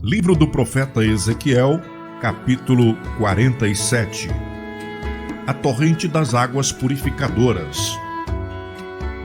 Livro do profeta Ezequiel, capítulo 47. A torrente das águas purificadoras.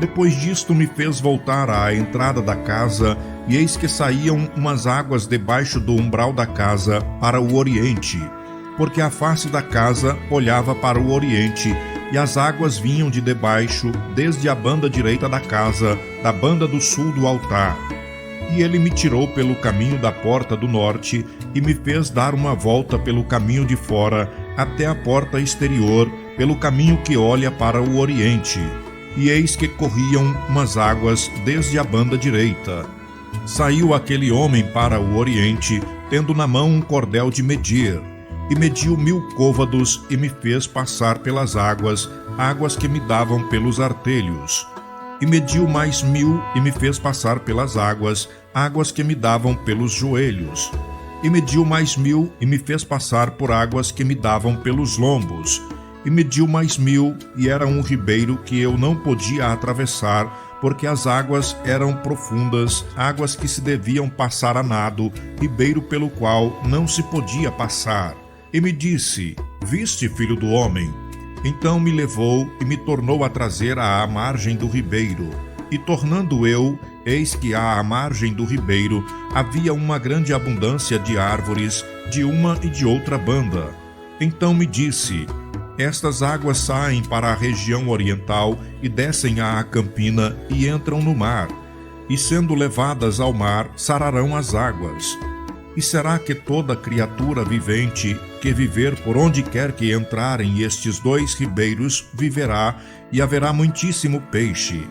Depois disto me fez voltar à entrada da casa, e eis que saíam umas águas debaixo do umbral da casa para o oriente, porque a face da casa olhava para o oriente, e as águas vinham de debaixo, desde a banda direita da casa, da banda do sul do altar. E ele me tirou pelo caminho da porta do norte, e me fez dar uma volta pelo caminho de fora, até a porta exterior, pelo caminho que olha para o oriente. E eis que corriam umas águas desde a banda direita. Saiu aquele homem para o oriente, tendo na mão um cordel de medir, e mediu 1000 côvados, e me fez passar pelas águas, águas que me davam pelos artelhos. E mediu mais 1000, e me fez passar pelas águas, águas que me davam pelos joelhos. E mediu mais 1000, e me fez passar por águas que me davam pelos lombos. E mediu mais 1000, e era um ribeiro que eu não podia atravessar, porque as águas eram profundas, águas que se deviam passar a nado, ribeiro pelo qual não se podia passar. E me disse: Viste, filho do homem? Então me levou e me tornou a trazer à margem do ribeiro. E tornando eu, eis que à margem do ribeiro havia uma grande abundância de árvores, de uma e de outra banda. Então me disse: Estas águas saem para a região oriental e descem à campina e entram no mar. E sendo levadas ao mar, sararão as águas. E será que toda criatura vivente que viver por onde quer que entrarem estes 2 ribeiros viverá, e haverá muitíssimo peixe?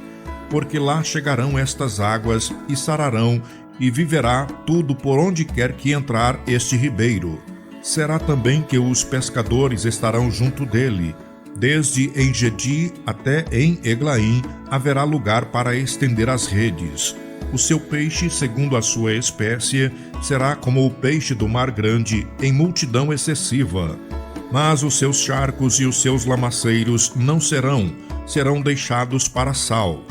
Porque lá chegarão estas águas e sararão, e viverá tudo por onde quer que entrar este ribeiro. Será também que os pescadores estarão junto dele. Desde En-Gedi até em Eglaim haverá lugar para estender as redes. O seu peixe, segundo a sua espécie, será como o peixe do mar grande, em multidão excessiva. Mas os seus charcos e os seus lamaceiros não serão deixados para sal.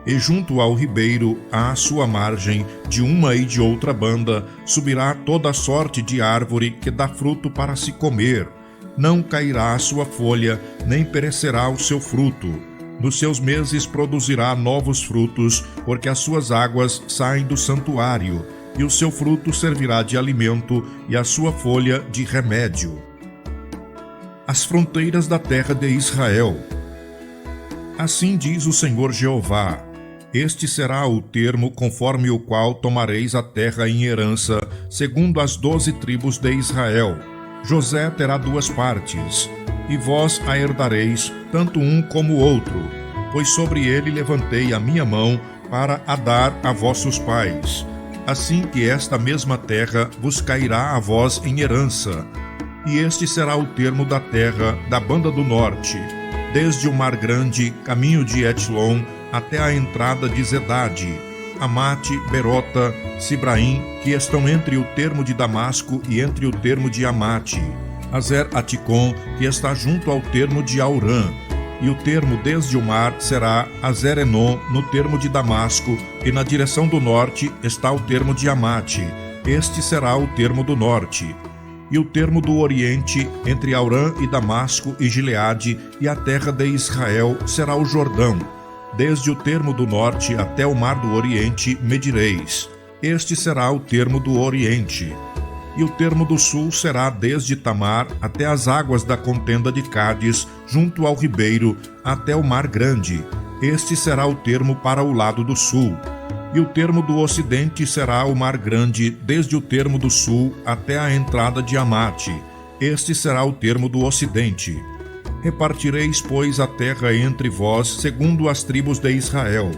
E junto ao ribeiro, à sua margem, de uma e de outra banda, subirá toda sorte de árvore que dá fruto para se comer. Não cairá a sua folha, nem perecerá o seu fruto. Nos seus meses produzirá novos frutos, porque as suas águas saem do santuário, e o seu fruto servirá de alimento, e a sua folha de remédio. As fronteiras da terra de Israel. Assim diz o Senhor Jeová: Este será o termo conforme o qual tomareis a terra em herança, segundo as 12 tribos de Israel. José terá 2 partes, e vós a herdareis, tanto um como o outro, pois sobre ele levantei a minha mão para a dar a vossos pais. Assim que esta mesma terra vos cairá a vós em herança. E este será o termo da terra da banda do norte, desde o mar grande, caminho de Etlon, até a entrada de Zedade, Amate, Berota, Sibraim, que estão entre o termo de Damasco e entre o termo de Amate, Azer-Aticom, que está junto ao termo de Aurã, e o termo desde o mar será Azer-Enon, no termo de Damasco, e na direção do norte está o termo de Amate, este será o termo do norte. E o termo do oriente, entre Aurã e Damasco e Gileade, e a terra de Israel, será o Jordão. Desde o termo do norte até o mar do oriente medireis. Este será o termo do oriente. E o termo do sul será desde Tamar até as águas da contenda de Cádiz, junto ao ribeiro, até o mar grande. Este será o termo para o lado do sul. E o termo do ocidente será o mar grande, desde o termo do sul até a entrada de Amate. Este será o termo do ocidente. Repartireis, pois, a terra entre vós, segundo as tribos de Israel.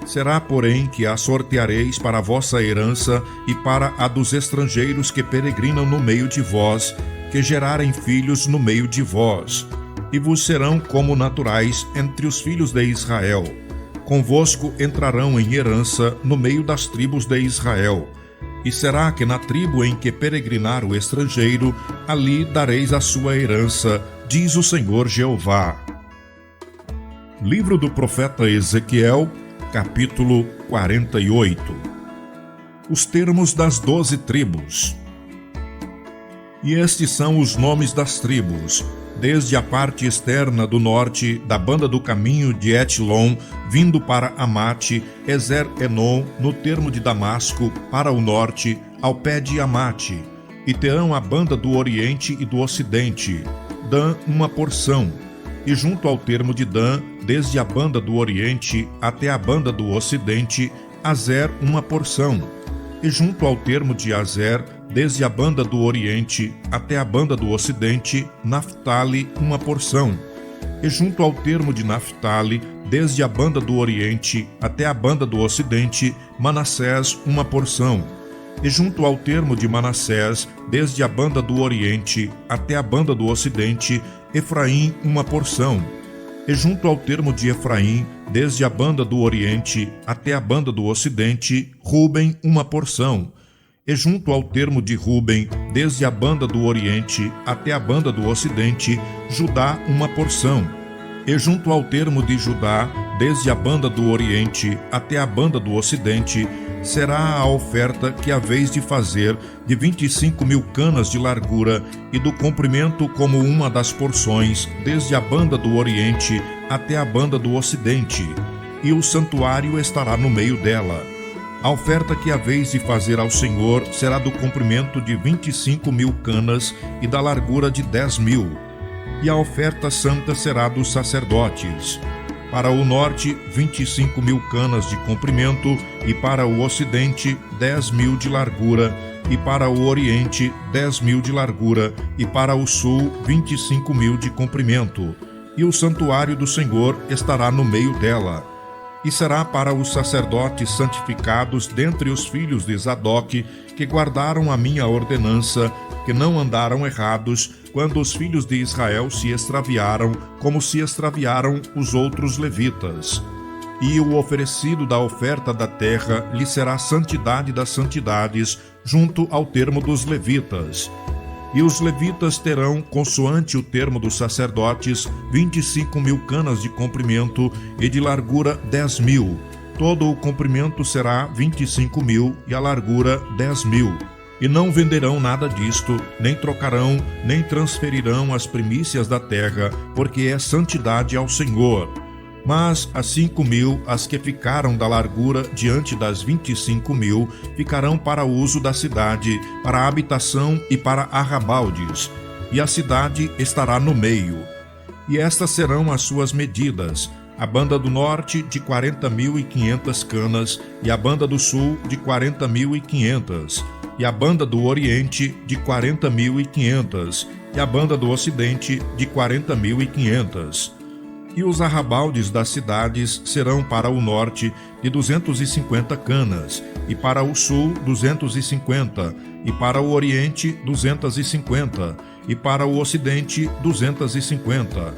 Será, porém, que a sorteareis para a vossa herança e para a dos estrangeiros que peregrinam no meio de vós, que gerarem filhos no meio de vós. E vos serão como naturais entre os filhos de Israel. Convosco entrarão em herança no meio das tribos de Israel. E será que na tribo em que peregrinar o estrangeiro, ali dareis a sua herança, diz o Senhor Jeová. Livro do profeta Ezequiel, capítulo 48. Os termos das 12 tribos. E estes são os nomes das tribos: desde a parte externa do norte, da banda do caminho de Etlon, vindo para Amate, Ezer-Enon, no termo de Damasco, para o norte, ao pé de Amate. E terão a banda do oriente e do ocidente, Dan uma porção. E junto ao termo de Dan, desde a banda do oriente até a banda do ocidente, Azer uma porção. E junto ao termo de Azer, desde a banda do oriente até a banda do ocidente, Naftali uma porção. E junto ao termo de Naftali, desde a banda do oriente até a banda do ocidente, Manassés uma porção. E junto ao termo de Manassés, desde a banda do oriente até a banda do ocidente, Efraim uma porção. E junto ao termo de Efraim, desde a banda do oriente até a banda do ocidente, Ruben uma porção. E junto ao termo de Ruben, desde a banda do oriente até a banda do ocidente, Judá uma porção. E junto ao termo de Judá, desde a banda do oriente até a banda do ocidente, será a oferta que haveis de fazer de 25.000 canas de largura e do comprimento como uma das porções, desde a banda do oriente até a banda do ocidente, e o santuário estará no meio dela. A oferta que haveis de fazer ao Senhor será do comprimento de 25.000 canas e da largura de 10.000. E a oferta santa será dos sacerdotes. Para o norte, 25.000 canas de comprimento, e para o ocidente, 10.000 de largura, e para o oriente, 10.000 de largura, e para o sul, 25.000 de comprimento. E o santuário do Senhor estará no meio dela. E será para os sacerdotes santificados dentre os filhos de Zadok, que guardaram a minha ordenança, que não andaram errados, quando os filhos de Israel se extraviaram, como se extraviaram os outros levitas. E o oferecido da oferta da terra lhe será santidade das santidades, junto ao termo dos levitas. E os levitas terão, consoante o termo dos sacerdotes, 25.000 canas de comprimento e de largura 10.000. Todo o comprimento será 25.000 e a largura 10.000. E não venderão nada disto, nem trocarão, nem transferirão as primícias da terra, porque é santidade ao Senhor. Mas as 5.000, as que ficaram da largura diante das 25.000, ficarão para uso da cidade, para a habitação e para arrabaldes, e a cidade estará no meio. E estas serão as suas medidas: a banda do norte de 40.500 canas, e a banda do sul de 40.500, e a banda do oriente de 40.500, e a banda do ocidente de 40.500. E os arrabaldes das cidades serão para o norte de 250 canas, e para o sul 250, e para o oriente 250, e para o ocidente 250.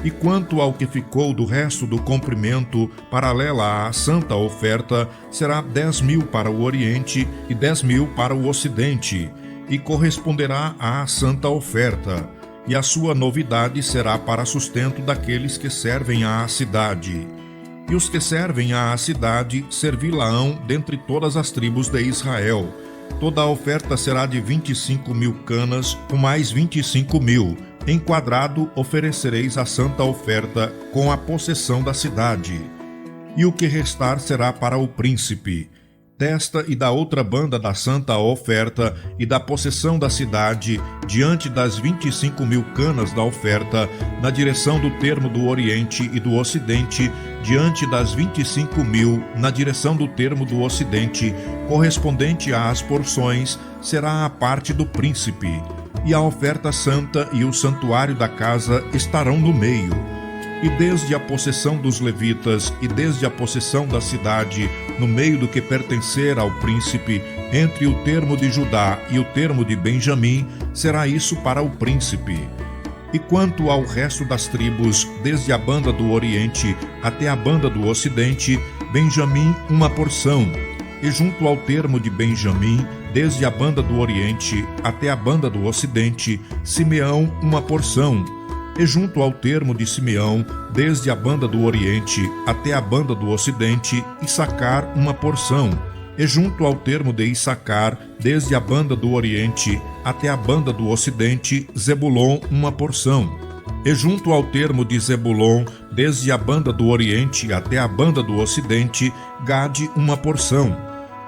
E quanto ao que ficou do resto do comprimento, paralela à santa oferta, será 10.000 para o oriente e 10.000 para o ocidente, e corresponderá à santa oferta. E a sua novidade será para sustento daqueles que servem à cidade. E os que servem à cidade servi-la-ão dentre todas as tribos de Israel. Toda a oferta será de 25.000 canas, com mais 25.000. Em quadrado oferecereis a santa oferta com a possessão da cidade. E o que restar será para o príncipe. Desta e da outra banda da santa oferta e da possessão da cidade, diante das 25.000 canas da oferta, na direção do termo do oriente e do ocidente, diante das 25.000, na direção do termo do ocidente, correspondente às porções, será a parte do príncipe. E a oferta santa e o santuário da casa estarão no meio. E desde a possessão dos levitas e desde a possessão da cidade, no meio do que pertencer ao príncipe, entre o termo de Judá e o termo de Benjamim, será isso para o príncipe. E quanto ao resto das tribos, desde a banda do oriente até a banda do ocidente, Benjamim uma porção. E junto ao termo de Benjamim, desde a banda do oriente até a banda do ocidente, Simeão uma porção. E junto ao termo de Simeão, desde a banda do oriente até a banda do ocidente, Issacar uma porção. E junto ao termo de Issacar, desde a banda do oriente até a banda do ocidente, Zebulon, uma porção. E junto ao termo de Zebulon, desde a banda do oriente até a banda do ocidente, Gade, uma porção.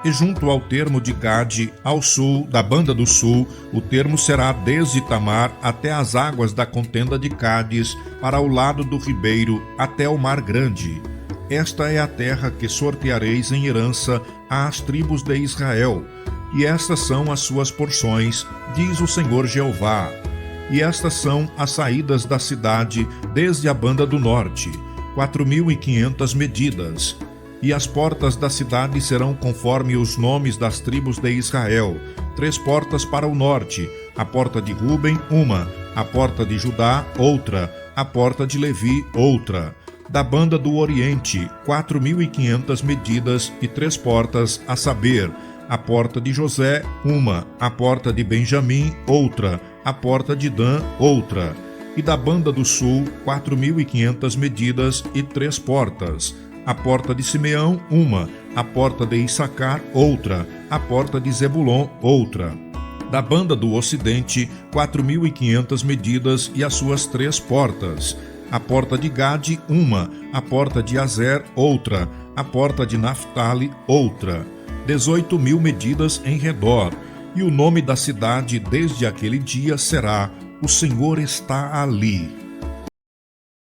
E junto ao termo de Gade, ao sul, da banda do sul, o termo será desde Tamar até as águas da contenda de Cádiz, para o lado do ribeiro, até o mar grande. Esta é a terra que sorteareis em herança às tribos de Israel, e estas são as suas porções, diz o Senhor Jeová. E estas são as saídas da cidade desde a banda do norte, 4.500 medidas. E as portas da cidade serão conforme os nomes das tribos de Israel, 3 portas para o norte, a porta de Ruben, uma, a porta de Judá, outra, a porta de Levi, outra. Da banda do oriente, 4.500 medidas e 3 portas, a saber, a porta de José, uma, a porta de Benjamim, outra, a porta de Dan, outra. E da banda do sul, 4.500 medidas e 3 portas. A porta de Simeão, uma, a porta de Issacar, outra, a porta de Zebulon, outra. Da banda do ocidente, 4.500 medidas e as suas 3 portas. A porta de Gade, uma, a porta de Azer, outra, a porta de Naphtali, outra. 18.000 medidas em redor. E o nome da cidade desde aquele dia será: O Senhor está ali.